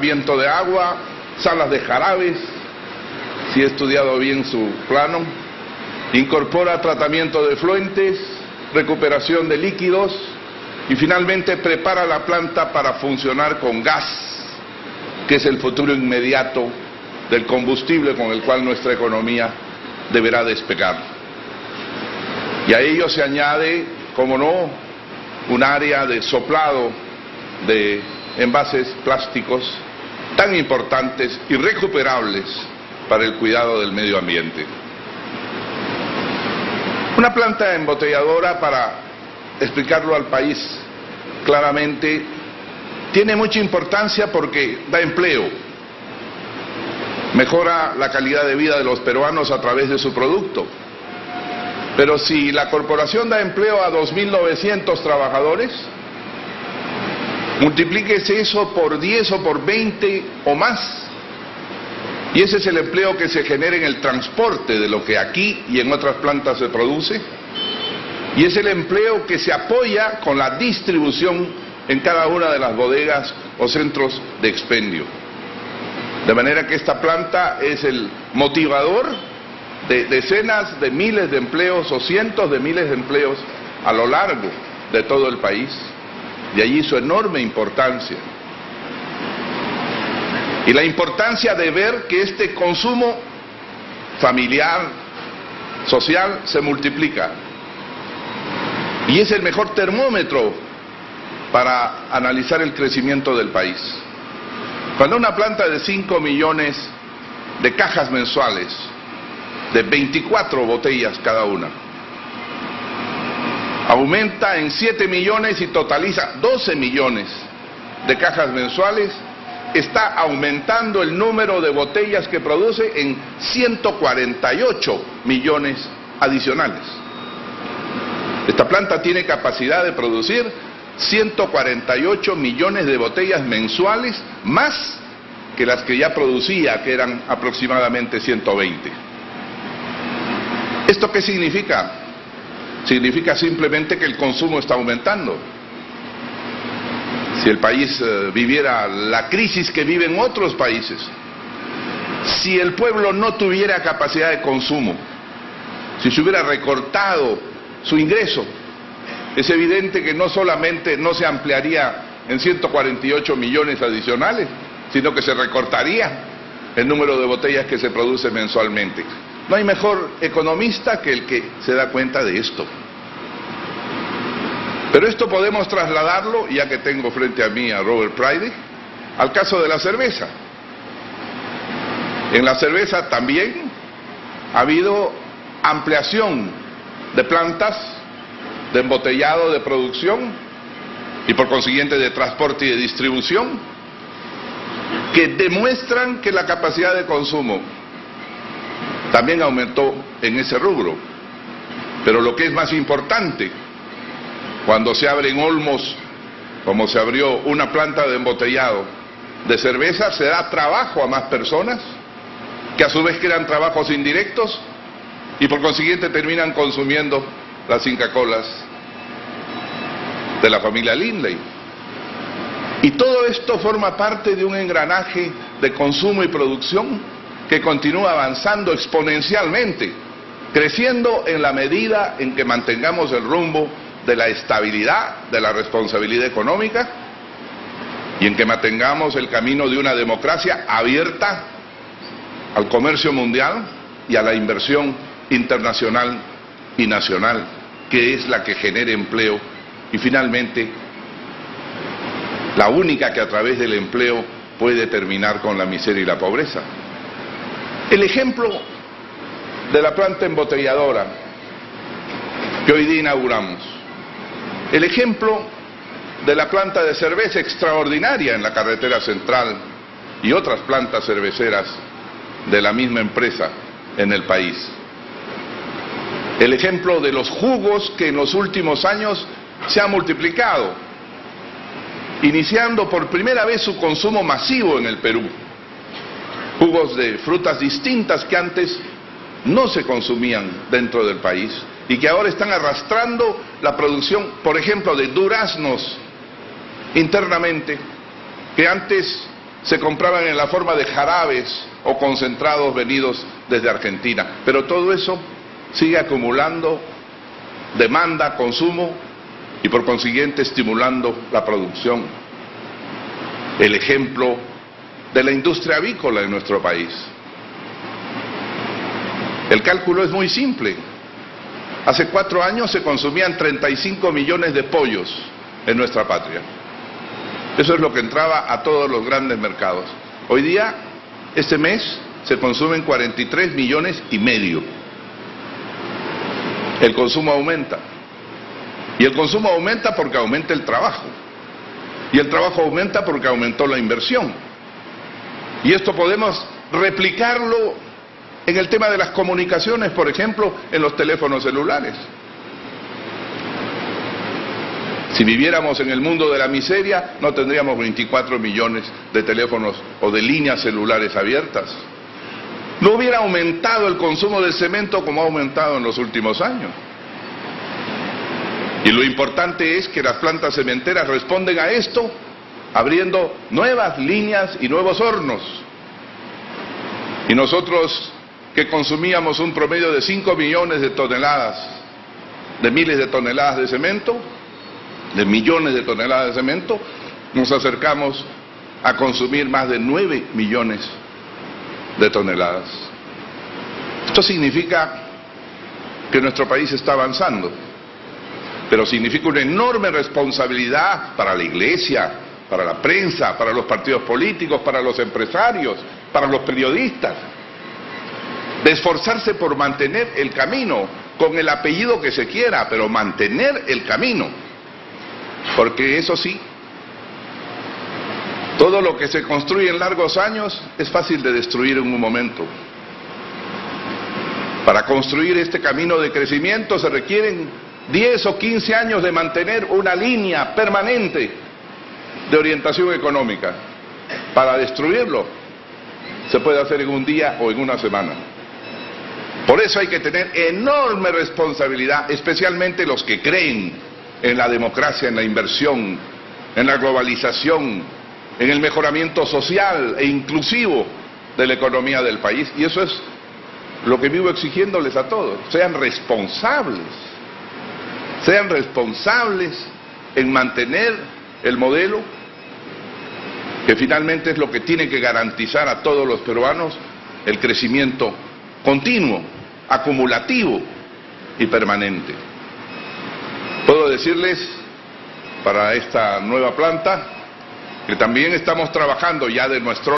tratamiento de agua, salas de jarabes, si he estudiado bien su plano, incorpora tratamiento de efluentes, recuperación de líquidos y finalmente prepara la planta para funcionar con gas, que es el futuro inmediato del combustible con el cual nuestra economía deberá despegar. Y a ello se añade, como no, un área de soplado de envases plásticos tan importantes y recuperables para el cuidado del medio ambiente. Una planta embotelladora, para explicarlo al país claramente, tiene mucha importancia porque da empleo, mejora la calidad de vida de los peruanos a través de su producto. Pero si la corporación da empleo a 2.900 trabajadores, multiplíquese eso por 10 o por 20 o más. Y ese es el empleo que se genera en el transporte de lo que aquí y en otras plantas se produce. Y es el empleo que se apoya con la distribución en cada una de las bodegas o centros de expendio. De manera que esta planta es el motivador de decenas de miles de empleos o cientos de miles de empleos a lo largo de todo el país. De allí su enorme importancia. Y la importancia de ver que este consumo familiar, social, se multiplica. Y es el mejor termómetro para analizar el crecimiento del país. Cuando una planta de 5 millones de cajas mensuales, de 24 botellas cada una, aumenta en 7 millones y totaliza 12 millones de cajas mensuales, está aumentando el número de botellas que produce en 148 millones adicionales. Esta planta tiene capacidad de producir 148 millones de botellas mensuales, más que las que ya producía, que eran aproximadamente 120. ¿Esto qué significa? Significa simplemente que el consumo está aumentando. Si el país viviera la crisis que viven otros países, si el pueblo no tuviera capacidad de consumo, si se hubiera recortado su ingreso, es evidente que no solamente no se ampliaría en 148 millones adicionales, sino que se recortaría el número de botellas que se produce mensualmente. No hay mejor economista que el que se da cuenta de esto. Pero esto podemos trasladarlo, ya que tengo frente a mí a Robert Pridey, al caso de la cerveza. En la cerveza también ha habido ampliación de plantas de embotellado, de producción y por consiguiente de transporte y de distribución, que demuestran que la capacidad de consumo también aumentó en ese rubro. Pero lo que es más importante, cuando se abre en Olmos, como se abrió una planta de embotellado de cerveza, se da trabajo a más personas, que a su vez crean trabajos indirectos y por consiguiente terminan consumiendo las Inca Colas de la familia Lindley. Y todo esto forma parte de un engranaje de consumo y producción que continúa avanzando exponencialmente, creciendo en la medida en que mantengamos el rumbo de la estabilidad, de la responsabilidad económica y en que mantengamos el camino de una democracia abierta al comercio mundial y a la inversión internacional y nacional, que es la que genere empleo y finalmente la única que a través del empleo puede terminar con la miseria y la pobreza. El ejemplo de la planta embotelladora que hoy día inauguramos, el ejemplo de la planta de cerveza extraordinaria en la carretera central y otras plantas cerveceras de la misma empresa en el país, el ejemplo de los jugos que en los últimos años se ha multiplicado, iniciando por primera vez su consumo masivo en el Perú. Jugos de frutas distintas que antes no se consumían dentro del país y que ahora están arrastrando la producción, por ejemplo, de duraznos internamente, que antes se compraban en la forma de jarabes o concentrados venidos desde Argentina. Pero todo eso sigue acumulando demanda, consumo y por consiguiente estimulando la producción. El ejemplo de la industria avícola en nuestro país. El cálculo es muy simple. Hace 4 años se consumían 35 millones de pollos en nuestra patria. Eso es lo que entraba a todos los grandes mercados. Hoy día, este mes, se consumen 43 millones y medio. El consumo aumenta. Y el consumo aumenta porque aumenta el trabajo. Y el trabajo aumenta porque aumentó la inversión. Y esto podemos replicarlo en el tema de las comunicaciones, por ejemplo, en los teléfonos celulares. Si viviéramos en el mundo de la miseria, no tendríamos 24 millones de teléfonos o de líneas celulares abiertas. No hubiera aumentado el consumo de cemento como ha aumentado en los últimos años. Y lo importante es que las plantas cementeras responden a esto, abriendo nuevas líneas y nuevos hornos. Y nosotros, que consumíamos un promedio de 5 millones de toneladas, de miles de toneladas de cemento, de millones de toneladas de cemento, nos acercamos a consumir más de 9 millones de toneladas. Esto significa que nuestro país está avanzando, pero significa una enorme responsabilidad para la Iglesia, para la prensa, para los partidos políticos, para los empresarios, para los periodistas, de esforzarse por mantener el camino, con el apellido que se quiera, pero mantener el camino. Porque eso sí, todo lo que se construye en largos años es fácil de destruir en un momento. Para construir este camino de crecimiento se requieren 10 o 15 años de mantener una línea permanente de orientación económica. Para destruirlo se puede hacer en un día o en una semana. Por eso hay que tener enorme responsabilidad, especialmente los que creen en la democracia, en la inversión, en la globalización, en el mejoramiento social e inclusivo de la economía del país. Y eso es lo que vivo exigiéndoles a todos. Sean responsables en mantener el modelo que finalmente es lo que tiene que garantizar a todos los peruanos el crecimiento continuo, acumulativo y permanente. Puedo decirles, para esta nueva planta, que también estamos trabajando ya de nuestro